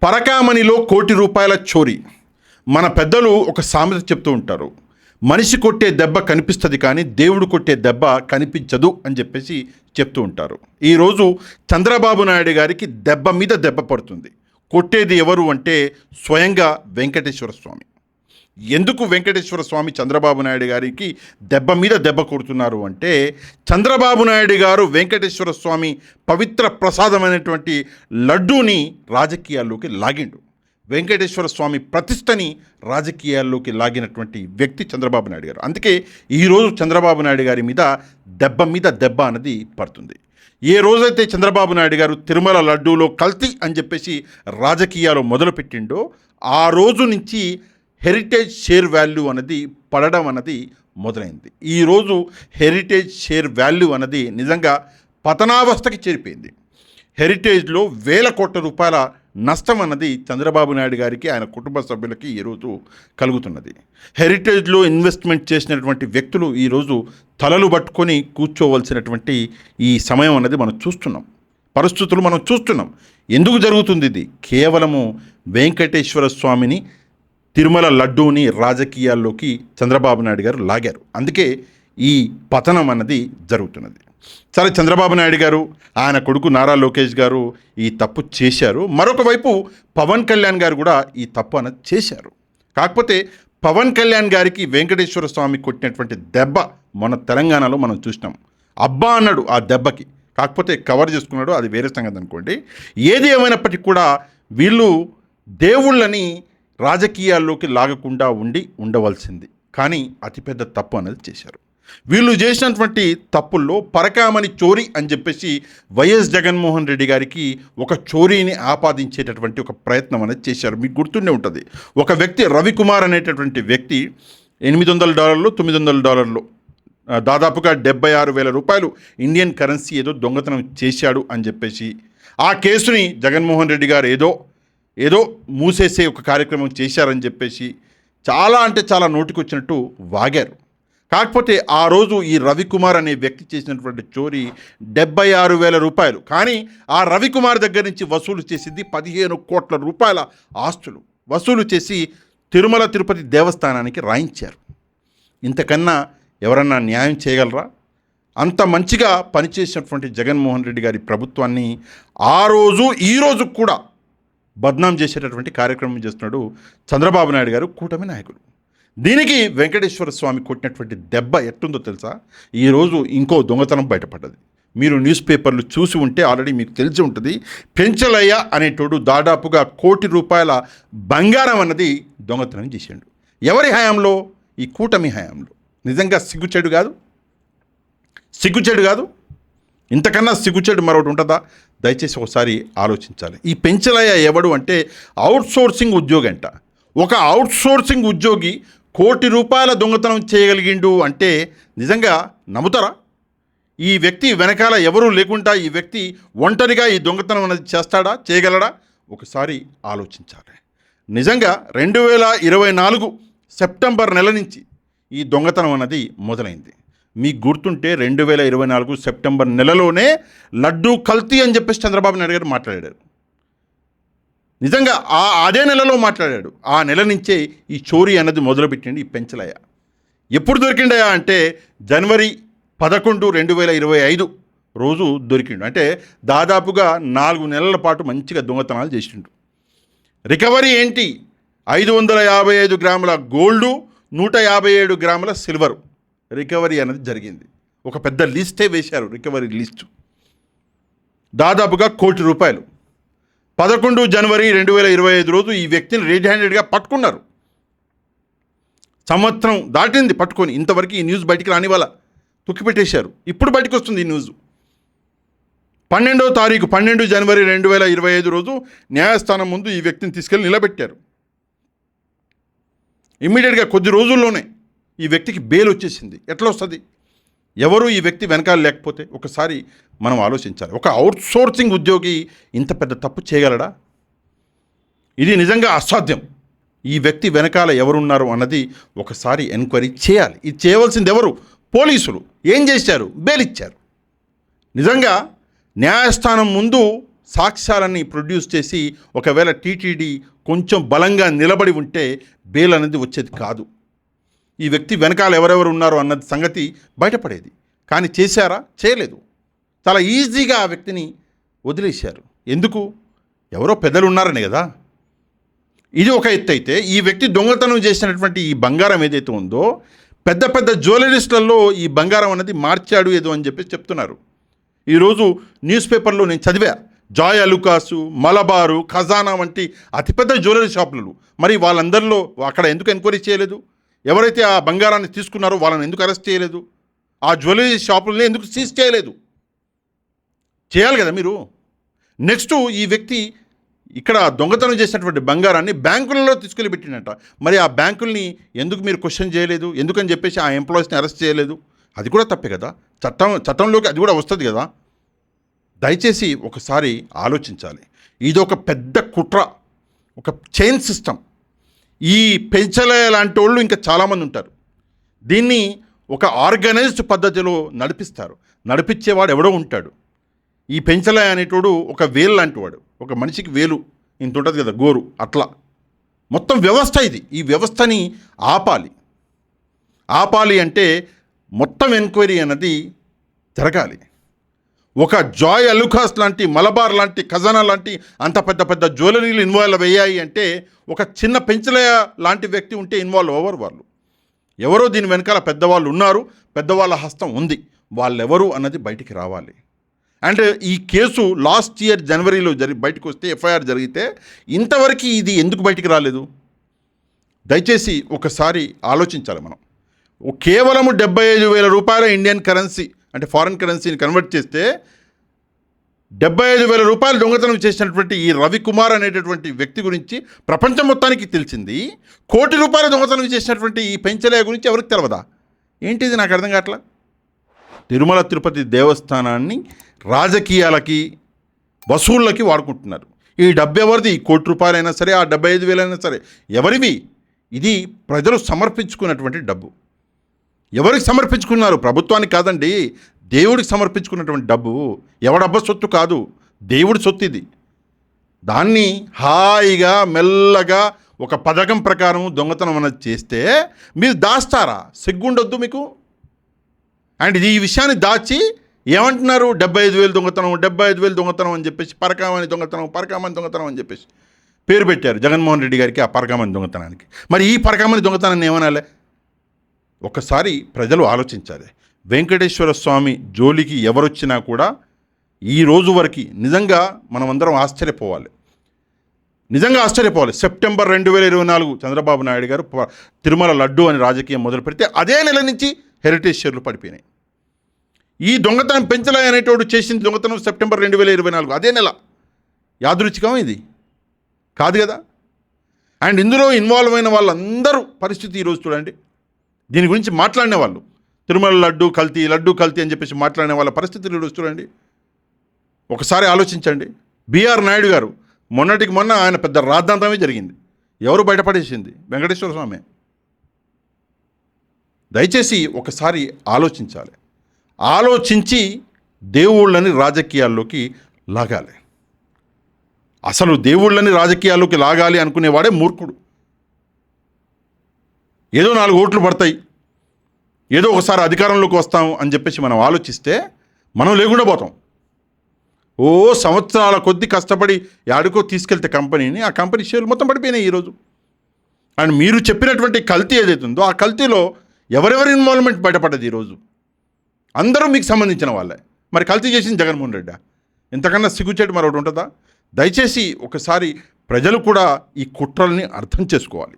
పరకామణిలో ₹1,00,00,000 చోరీ. మన పెద్దలు ఒక సామెత చెప్తూ ఉంటారు. మనిషి కొట్టే దెబ్బ కనిపిస్తుంది కానీ దేవుడు కొట్టే దెబ్బ కనిపించదు అని చెప్పేసి చెప్తూ ఉంటారు. ఈరోజు చంద్రబాబు నాయుడు గారికి దెబ్బ మీద దెబ్బ పడుతుంది. కొట్టేది ఎవరు అంటే స్వయంగా వెంకటేశ్వర స్వామి. ఎందుకు వెంకటేశ్వర స్వామి చంద్రబాబు నాయుడు గారికి దెబ్బ మీద దెబ్బ కొడుతున్నారు అంటే, చంద్రబాబు నాయుడు గారు వెంకటేశ్వర స్వామి పవిత్ర ప్రసాదమైనటువంటి లడ్డూని రాజకీయాల్లోకి లాగిండు. వెంకటేశ్వర స్వామి ప్రతిష్టని రాజకీయాల్లోకి లాగినటువంటి వ్యక్తి చంద్రబాబు నాయుడు గారు. అందుకే ఈరోజు చంద్రబాబు నాయుడు గారి మీద దెబ్బ అన్నది పడుతుంది. ఏ రోజైతే చంద్రబాబు నాయుడు గారు తిరుమల లడ్డూలో కల్తీ అని చెప్పేసి రాజకీయాలు మొదలుపెట్టిండో ఆ రోజు నుంచి హెరిటేజ్ షేర్ వాల్యూ అనేది పడడం అన్నది మొదలైంది. ఈరోజు హెరిటేజ్ షేర్ వాల్యూ అన్నది నిజంగా పతనావస్థకి చేరిపోయింది. హెరిటేజ్లో ₹1,000,00,000 నష్టం అన్నది చంద్రబాబు నాయుడు గారికి, ఆయన కుటుంబ సభ్యులకి ఈరోజు కలుగుతున్నది. హెరిటేజ్లో ఇన్వెస్ట్మెంట్ చేసినటువంటి వ్యక్తులు ఈరోజు తలలు పట్టుకొని కూర్చోవలసినటువంటి ఈ సమయం అన్నది మనం చూస్తున్నాం. పరిస్థితులు మనం చూస్తున్నాం. ఎందుకు జరుగుతుంది ఇది? కేవలము వెంకటేశ్వర స్వామిని, తిరుమల లడ్డూని రాజకీయాల్లోకి చంద్రబాబు నాయుడు గారు లాగారు. అందుకే ఈ పతనం అన్నది జరుగుతున్నది. సరే, చంద్రబాబు నాయుడు గారు, ఆయన కొడుకు నారా లోకేష్ గారు ఈ తప్పు చేశారు. మరొక వైపు పవన్ కళ్యాణ్ గారు కూడా ఈ తప్పు అన్నది చేశారు. కాకపోతే పవన్ కళ్యాణ్ గారికి వెంకటేశ్వర స్వామి కొట్టినటువంటి దెబ్బ మన తెలంగాణలో మనం చూసినాం. అబ్బా అన్నాడు ఆ దెబ్బకి. కాకపోతే కవర్ చేసుకున్నాడు, అది వేరే సంగతి అనుకోండి. ఏది ఏమైనప్పటికీ కూడా వీళ్ళు దేవుళ్ళని రాజకీయాల్లోకి లాగకుండా ఉండవలసింది. కానీ అతిపెద్ద తప్పు అనేది చేశారు. వీళ్ళు చేసినటువంటి తప్పుల్లో పరకామణి చోరీ అని చెప్పేసి వైఎస్ జగన్మోహన్ రెడ్డి గారికి ఒక చోరీని ఆపాదించేటటువంటి ఒక ప్రయత్నం అనేది చేశారు. మీకు గుర్తుండే ఉంటుంది. ఒక వ్యక్తి రవికుమార్ అనేటటువంటి వ్యక్తి $800 $900 దాదాపుగా ₹76,000 ఇండియన్ కరెన్సీ ఏదో దొంగతనం చేశాడు అని చెప్పేసి ఆ కేసుని జగన్మోహన్ రెడ్డి గారు ఏదో మూసేసే ఒక కార్యక్రమం చేశారని చెప్పేసి చాలా అంటే చాలా నోటికొచ్చినట్టు వాగారు. కాకపోతే ఆ రోజు ఈ రవికుమార్ అనే వ్యక్తి చేసినటువంటి చోరీ ₹76,000. కానీ ఆ రవికుమార్ దగ్గర నుంచి వసూలు చేసింది ₹15 కోట్ల ఆస్తులు వసూలు చేసి తిరుమల తిరుపతి దేవస్థానానికి రాయించారు. ఇంతకన్నా ఎవరన్నా న్యాయం చేయగలరా? అంత మంచిగా పనిచేసినటువంటి జగన్మోహన్ రెడ్డి గారి ప్రభుత్వాన్ని ఆ రోజు ఈ రోజు కూడా బద్నాం చేసేటటువంటి కార్యక్రమం చేస్తున్నాడు చంద్రబాబు నాయుడు గారు, కూటమి నాయకులు. దీనికి వెంకటేశ్వర స్వామి కొట్టినటువంటి దెబ్బ ఎట్టుందో తెలుసా? ఈరోజు ఇంకో దొంగతనం బయటపడ్డది. మీరు న్యూస్ పేపర్లు చూసి ఉంటే ఆల్రెడీ మీకు తెలిసి ఉంటుంది. పెంచలయ్య అనేటోడు దాదాపుగా ₹1,00,00,000 బంగారం అన్నది దొంగతనం చేశాడు. ఎవరి హయాంలో? ఈ కూటమి హయాంలో. నిజంగా సిగ్గుచేడు కాదు? ఇంతకన్నా సిగ్గుచేడు మరొకటి ఉంటుందా? దయచేసి ఒకసారి ఆలోచించాలి. ఈ పెంచలయ్య ఎవడు అంటే అవుట్సోర్సింగ్ ఉద్యోగి అంట. ఒక అవుట్సోర్సింగ్ ఉద్యోగి ₹1,00,00,000 దొంగతనం చేయగలిగిండు అంటే నిజంగా నమ్ముతారా? ఈ వ్యక్తి వెనకాల ఎవరూ లేకుండా ఈ వ్యక్తి ఒంటరిగా ఈ దొంగతనం అనేది చేస్తాడా? చేయగలడా? ఒకసారి ఆలోచించాలి. నిజంగా 2024 సెప్టెంబర్ నెల నుంచి ఈ దొంగతనం అన్నది మొదలైంది. మీకు గుర్తుంటే 2024 సెప్టెంబర్ నెలలోనే లడ్డూ కల్తీ అని చెప్పేసి చంద్రబాబు నాయుడు గారు మాట్లాడారు. నిజంగా అదే నెలలో మాట్లాడాడు. ఆ నెల నుంచే ఈ చోరీ అన్నది మొదలుపెట్టిండి ఈ పెంచలయ్య. ఎప్పుడు దొరికిండయా అంటే జనవరి 11, 2025 రోజు దొరికిండు. అంటే దాదాపుగా 4 నెలల పాటు మంచిగా దొంగతనాలు చేసిండు. రికవరీ ఏంటి? 555 గ్రాముల గోల్డు, 157 గ్రాముల సిల్వరు రికవరీ అనేది జరిగింది. ఒక పెద్ద లిస్టే వేశారు, రికవరీ లిస్టు. దాదాపుగా ₹1,00,00,000. 11 జనవరి 2025 రోజు ఈ వ్యక్తిని రెడ్ హ్యాండెడ్గా పట్టుకున్నారు. సంవత్సరం దాటింది పట్టుకొని. ఇంతవరకు ఈ న్యూస్ బయటికి రాని వాళ్ళ తొక్కిపెట్టేశారు. ఇప్పుడు బయటకు వస్తుంది ఈ న్యూస్. 12 జనవరి 2025 రోజు న్యాయస్థానం ముందు ఈ వ్యక్తిని తీసుకెళ్ళి నిలబెట్టారు. ఇమ్మీడియట్గా కొద్ది రోజుల్లోనే ఈ వ్యక్తికి బెయిల్ వచ్చేసింది. ఎట్లా వస్తుంది? ఎవరు ఈ వ్యక్తి వెనకాల లేకపోతే ఒకసారి మనం ఆలోచించాలి. ఒక అవుట్సోర్సింగ్ ఉద్యోగి ఇంత పెద్ద తప్పు చేయగలడా? ఇది నిజంగా అసాధ్యం. ఈ వ్యక్తి వెనకాల ఎవరున్నారు అన్నది ఒకసారి ఎంక్వైరీ చేయాలి. ఇది చేయవలసింది ఎవరు? పోలీసులు. ఏం చేశారు? బెయిల్ ఇచ్చారు. నిజంగా న్యాయస్థానం ముందు సాక్ష్యాలని ప్రొడ్యూస్ చేసి ఒకవేళ టీటీడీ కొంచెం బలంగా నిలబడి ఉంటే బెయిల్ అనేది వచ్చేది కాదు. ఈ వ్యక్తి వెనకాల ఎవరెవరు ఉన్నారో అన్నది సంగతి బయటపడేది. కానీ చేశారా? చేయలేదు. చాలా ఈజీగా ఆ వ్యక్తిని వదిలేశారు. ఎందుకు? ఎవరో పెద్దలు ఉన్నారనే కదా. ఇది ఒక ఎత్తు అయితే, ఈ వ్యక్తి దొంగతనం చేసినటువంటి ఈ బంగారం ఏదైతే ఉందో పెద్ద పెద్ద జ్యువెలరీస్లలో ఈ బంగారం అనేది మార్చాడు ఏదో అని చెప్పేసి చెప్తున్నారు. ఈరోజు న్యూస్ పేపర్లో నేను చదివా, జాయ్ అలుకాసు, మలబారు, ఖజానా వంటి అతిపెద్ద జ్యువెలరీ షాపులు. మరి వాళ్ళందరిలో అక్కడ ఎందుకు ఎంక్వైరీ చేయలేదు? ఎవరైతే ఆ బంగారాన్ని తీసుకున్నారో వాళ్ళని ఎందుకు అరెస్ట్ చేయలేదు? ఆ జ్యువెలరీ షాపుల్ని ఎందుకు సీజ్ చేయలేదు? చేయాలి కదా మీరు. నెక్స్ట్, ఈ వ్యక్తి ఇక్కడ దొంగతనం చేసినటువంటి బంగారాన్ని బ్యాంకులలో తీసుకెళ్ళి పెట్టినట్ట. మరి ఆ బ్యాంకుల్ని ఎందుకు మీరు క్వశ్చన్ చేయలేదు? ఎందుకని చెప్పేసి ఆ ఎంప్లాయీస్ని అరెస్ట్ చేయలేదు? అది కూడా తప్పే కదా. చట్టంలోకి అది కూడా వస్తుంది కదా. దయచేసి ఒకసారి ఆలోచించాలి. ఇది ఒక పెద్ద కుట్ర, ఒక చైన్ సిస్టమ్. ఈ పెంచలే లాంటి వాళ్ళు ఇంకా చాలామంది ఉంటారు. దీన్ని ఒక ఆర్గనైజ్డ్ పద్ధతిలో నడిపిస్తారు. నడిపించేవాడు ఎవడో ఉంటాడు. ఈ పెంచలే అనేటోడు ఒక వేలు లాంటి వాడు. ఒక మనిషికి వేలు ఇంత ఉంటుంది కదా, గోరు, అట్లా మొత్తం వ్యవస్థ ఇది. ఈ వ్యవస్థని ఆపాలి అంటే మొత్తం ఎంక్వైరీ అన్నది జరగాలి. ఒక జాయ్ అలుకాస్ లాంటి, మలబార్ లాంటి, ఖజానా లాంటి అంత పెద్ద పెద్ద జ్యువెలరీలు ఇన్వాల్వ్ అయ్యాయి అంటే ఒక చిన్న పెంచలయ లాంటి వ్యక్తి ఉంటే ఇన్వాల్వ్ అవ్వరు. వాళ్ళు ఎవరో దీని వెనకాల పెద్దవాళ్ళు ఉన్నారు, పెద్దవాళ్ళ హస్తం ఉంది. వాళ్ళెవరు అన్నది బయటికి రావాలి. అండ్ ఈ కేసు లాస్ట్ ఇయర్ జనవరిలో బయటకు వస్తే, ఎఫ్ఐఆర్ జరిగితే ఇంతవరకు ఇది ఎందుకు బయటికి రాలేదు? దయచేసి ఒకసారి ఆలోచించాలి మనం. కేవలము 75,000 రూపాయల ఇండియన్ కరెన్సీ అంటే ఫారిన్ కరెన్సీని కన్వర్ట్ చేస్తే 75,000 రూపాయలు దొంగతనం చేసినటువంటి ఈ రవికుమార్ అనేటటువంటి వ్యక్తి గురించి ప్రపంచం మొత్తానికి తెలిసింది. 1 కోటి రూపాయల దొంగతనం చేసినటువంటి ఈ పెంచలే గురించి ఎవరికి తెలవదా? ఏంటిది? నాకు అర్థం కావట్లా. తిరుమల తిరుపతి దేవస్థానాన్ని రాజకీయాలకి, వసూళ్ళకి వాడుకుంటున్నారు. ఈ డబ్బు ఎవరిది? 1 కోటి రూపాయలైనా సరే, ఆ 75,000 అయినా సరే ఎవరివి? ఇది ప్రజలు సమర్పించుకున్నటువంటి డబ్బు. ఎవరికి సమర్పించుకున్నారు? ప్రభుత్వానికి కాదండి, దేవుడికి సమర్పించుకున్నటువంటి డబ్బు. ఎవడబ్బ సొత్తు కాదు, దేవుడి సొత్తు ఇది. దాన్ని హాయిగా మెల్లగా ఒక పథకం ప్రకారం దొంగతనం అనేది చేస్తే మీరు దాస్తారా? సిగ్గుండొద్దు మీకు. అండ్ ఈ విషయాన్ని దాచి ఏమంటున్నారు? 75,000 దొంగతనం, 75,000 దొంగతనం అని చెప్పేసి, పరకామణి దొంగతనం అని చెప్పేసి పేరు పెట్టారు జగన్మోహన్ రెడ్డి గారికి ఆ పరకామణి దొంగతనానికి. మరి ఈ పరకామణి దొంగతనాన్ని ఏమనాలి? ఒకసారి ప్రజలు ఆలోచించాలి. వెంకటేశ్వర స్వామి జోలికి ఎవరొచ్చినా కూడా ఈ రోజు వరకు నిజంగా మనమందరం ఆశ్చర్యపోవాలి. సెప్టెంబర్ 2024 చంద్రబాబు నాయుడు గారు తిరుమల లడ్డు అని రాజకీయం మొదలు పెడితే అదే నెల నుంచి హెరిటేజ్ షేర్లు పడిపోయినాయి. ఈ దొంగతనం పెంచలే అనేటోడు చేసింది దొంగతనం సెప్టెంబర్ 2024, అదే నెల. యాదృచ్ఛికం ఇది కాదు కదా. అండ్ ఇందులో ఇన్వాల్వ్ అయిన వాళ్ళందరూ పరిస్థితి ఈరోజు చూడండి. దీని గురించి మాట్లాడిన వాళ్ళు, తిరుమల లడ్డు కల్తీ అని చెప్పేసి మాట్లాడిన వాళ్ళ పరిస్థితులు ఈరోజు చూడండి. ఒకసారి ఆలోచించండి. బిఆర్ నాయుడు గారు మొన్నటికి మొన్న ఆయన పెద్ద రాద్ధాంతమే జరిగింది. ఎవరు బయటపడేసింది? వెంకటేశ్వర స్వామి. దయచేసి ఒకసారి ఆలోచించాలి. ఆలోచించి దేవుళ్ళని రాజకీయాల్లోకి లాగాలి. అసలు దేవుళ్ళని రాజకీయాల్లోకి లాగాలి అనుకునేవాడే మూర్ఖుడు. ఏదో 4 ఓట్లు పడతాయి, ఏదో ఒకసారి అధికారంలోకి వస్తాం అని చెప్పేసి మనం ఆలోచిస్తే మనం లేకుండా పోతాం. సంవత్సరాల కొద్ది కష్టపడి యాడికో తీసుకెళ్తే కంపెనీని, ఆ కంపెనీ షేర్లు మొత్తం పడిపోయినాయి ఈరోజు. అండ్ మీరు చెప్పినటువంటి కల్తీ ఏదైతే ఉందో ఆ కల్తీలో ఎవరెవరి ఇన్వాల్వ్మెంట్ బయటపడ్డది ఈరోజు? అందరూ మీకు సంబంధించిన వాళ్ళే. మరి కల్తీ చేసింది జగన్మోహన్ రెడ్డి. ఇంతకన్నా సిగ్గుచేటు మరొకటి ఉంటుందా? దయచేసి ఒకసారి ప్రజలు కూడా ఈ కుట్రల్ని అర్థం చేసుకోవాలి.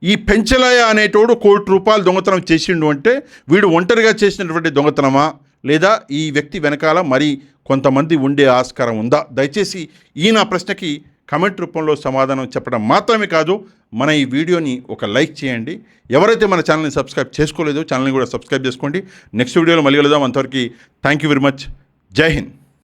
ఈ పెంచలయ అనేటోడు 1 కోటి రూపాయలు దొంగతనం చేసిండు అంటే వీడు ఒంటరిగా చేసినటువంటి దొంగతనమా, లేదా ఈ వ్యక్తి వెనకాల మరి కొంతమంది ఉండే ఆస్కారం ఉందా? దయచేసి ఈ నా ప్రశ్నకి కమెంట్ రూపంలో సమాధానం చెప్పడం మాత్రమే కాదు, మన ఈ వీడియోని ఒక లైక్ చేయండి. ఎవరైతే మన ఛానల్ని సబ్స్క్రైబ్ చేసుకోలేదో ఛానల్ని కూడా సబ్స్క్రైబ్ చేసుకోండి. నెక్స్ట్ వీడియోలో మళ్ళీ కలుద్దాం. అంతవరకు థ్యాంక్ యూ వెరీ మచ్. జై హింద్.